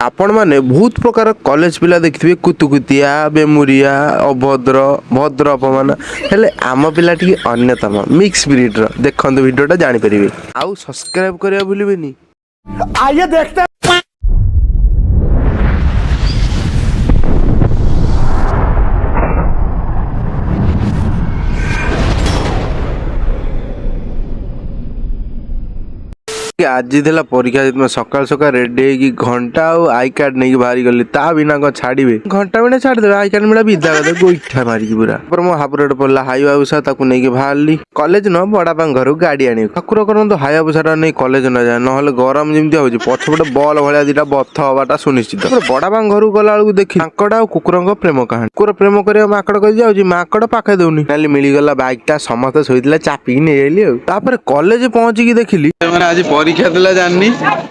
आपण मैंने बहुत प्रकार कॉलेज पिला देखिए कुतुकुतिया बेमुरिया अभद्र भद्र अपमान हेले आम पिला टी अन्यतम मिक्स ब्रीड देखते वीडियोटा जानीपर आउ सब्सक्राइब करिया भूलिबेनी। आइए देखते हैं। आज थी परीक्षा सकाल सकाल रेडी घंटा आई कार्ड नहीं बाहरी गली ता बिना कौन छाड़े घंटा बिना छाड़देवे आई कार्ड मिला विदा कर गोईठा मारिकी पूरा मो हापुरेट पड़ा हाईबाबूसा नहीं बाहरली कॉलेज न बड़ापा घर गाड़ी आनी ठाकुर करते हाईबाबूसा नहीं कॉलेज न जाए ना गरम जमी हो पछपटे बल भाया दिटा बथ हवाटा सुनिश्चित बड़ापा घर गला बेलू देखी माकड़ आ कुकुर प्रेम कहानी कुकुर प्रेम कर माकड़ कर जाऊँ माकड़ पाखे दौनी नाली मिलगला बाइकटा समस्त शोला चापिकी नहीं कॉलेज पहुंची देखिली आज परीक्षा दिला जाननी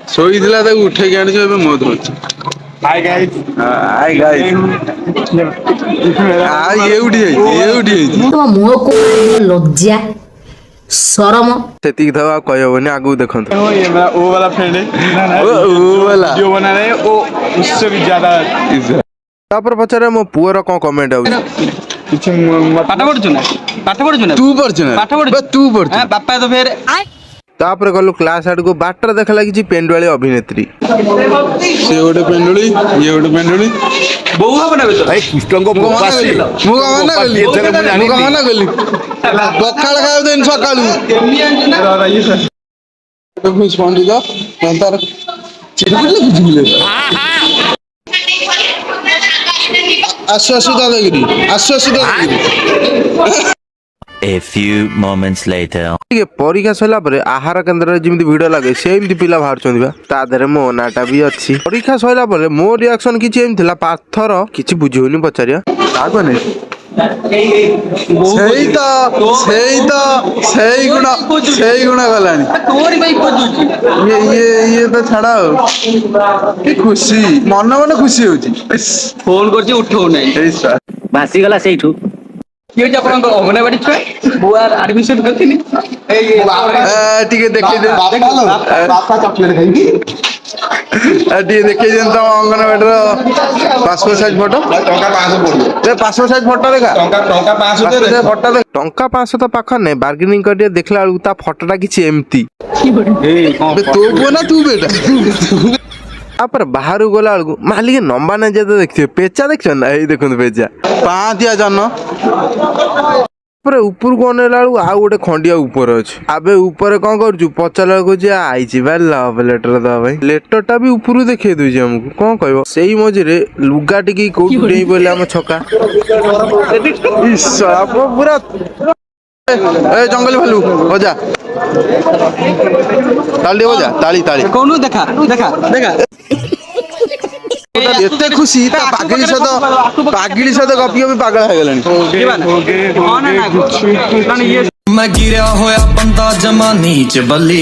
सोई दिला ताको उठे के आनी एबे मो धोच हाय गाइस आ ये उठी तो मुह को लज्जा शरम सेतिक दवा कहबनी आगु देखंत ओ ये मेरा ओ वाला फ्रेंड है ओ वाला जो बना रहे ओ उससे भी ज्यादा तापर पछरे मो पुअर कोन कमेंट आउ कुछ पाठ पढछु ना तू पढछु ना पाठ पढ तू पढ हां बापा तो फिर तापर गलु क्लास आड़ को बाटर देखा लगी पेंडुआली अभिनेत्री से गोटे पेंडुली ये गोटे पेंडुली बहु हबना बे भाई कृष्णको मुकासी मु कमाना गली पखाल खाउ दिन सकाळू तो कुछ पंडी दा तार चिरबुले बुझुले आसु दादागिरी A few moments later. परीक्षा सरला परे आहार केन्द्र जमी भिड़ लगे सेमती पिला बाहर ता देहरे मो नाटा भी अच्छी परीक्षा सरला परे मो रिएक्शन किछि एम थिला पाथर किछि बुझियोनी पचारिया आगो नै सही गुणा गलानी तोरी भाई खोजु ये तो छाड़ा कि खुशी मन खुशी होची फोन करछि उठो नै भासी गला सेठू ये जे आपन अंगनवाड़ी छुआ बुआर एडमिशन करथिनी टिके देखि दे बापा चॉकलेट खाएंगी टिके देखि देन तो अंगनवाड़ी रो पासपोर्ट साइज फोटो टंका 500 पड़ियो ते पासपोर्ट साइज फोटो देखा टंका 500 दे फोटो देख टंका 500 तो पाख नै बार्गेनिंग कर देखला ता फोटोटा किछि एमती तो बोना तू बेटा तापर बाहर गला बेलू मालिक नंबा नहीं जाते देखिए पेचा देख ना यही देखो पेचा पाँच जन ऊपर को अनेला बेलू आउ गोटे खंडिया ऊपर अच्छे आबे ऊपर कौन कर पचारा आई लव लेटर दवा भाई लेटरटा भी ऊपर देखे दूसरी हमको कौन कह से मझे लुगा टी कौटी बोले आम छका पूरा जंगली भालू बजा ताली बजा ताली ताली कोनु देखा देखा देखा एते खुशी ता पागली सहित गपी गपी पागल हो गलानी मैं गिरा होया बंदा जमा नीच बल्ली